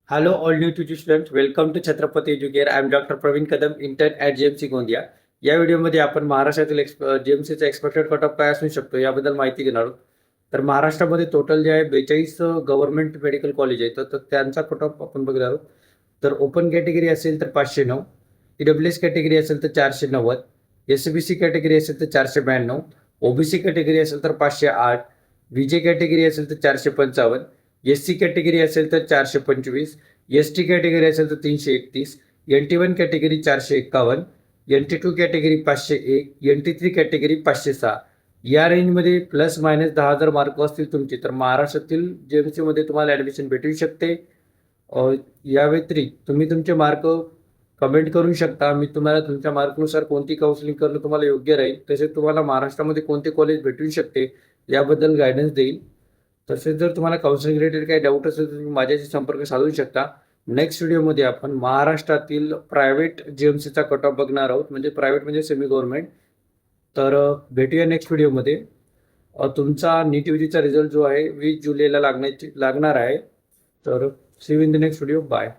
Hello, all new to students. Welcome to Chhatrapati Educare. I am Dr. Praveen Kadam, intern at GMC Gondia. या व्हिडिओमध्ये आपण महाराष्ट्रातील जीएमसीचा expected cut off काय असू शकतो याबद्दल माहिती घेणार आहोत. तर महाराष्ट्रामध्ये टोटल जे आहे 42 गव्हर्नमेंट मेडिकल कॉलेज आहेत तर त्यांचा कट ऑफ आपण बघणार आहोत. तर ओपन कॅटेगरी असेल तर 509, ईडब्ल्यूएस कॅटेगरी असेल तर 490, एसबीसी कॅटेगरी असेल तर 492, ओबीसी कॅटेगरी असेल तर 508, व्हीजे कॅटेगरी असेल तर 455, एससी कॅटेगरी असेल तर 425, एसटी कॅटेगरी असेल तर 331, NT1 category 451, NT2 category 501, NT3 category 506. या रेंजमध्ये प्लस मायनस 10,000 मार्क असतील तुमचे तर महाराष्ट्रातील JMC मध्ये तुम्हाला ॲडमिशन भेटू शकते. या व्यतिरिक्त तुम्ही तुमचे मार्क कमेंट करू शकता. मी तुम्हाला तुमच्या मार्कनुसार कोणती काउन्सिलिंग करणं तुम्हाला योग्य राहील, तसेच तुम्हाला महाराष्ट्रामध्ये कोणते कॉलेज भेटू शकते याबद्दल गायडन्स देईल. तसेच जर तुम्हाला काउन्सिलिंग रिलेटेड काही डाऊट असेल तर तुम्ही माझ्याशी संपर्क साधू शकता. नेक्स्ट व्हिडिओमध्ये आपण महाराष्ट्रातील प्रायव्हेट JMCचा कट ऑफ बघणार आहोत, म्हणजे प्रायव्हेट म्हणजे सेमी गव्हर्नमेंट. तर भेटूया नेक्स्ट व्हिडिओमध्ये. तुमचा नीट UGचा रिझल्ट जो आहे 20 जुलैला लागणार आहे. तर see you in the next video. Bye.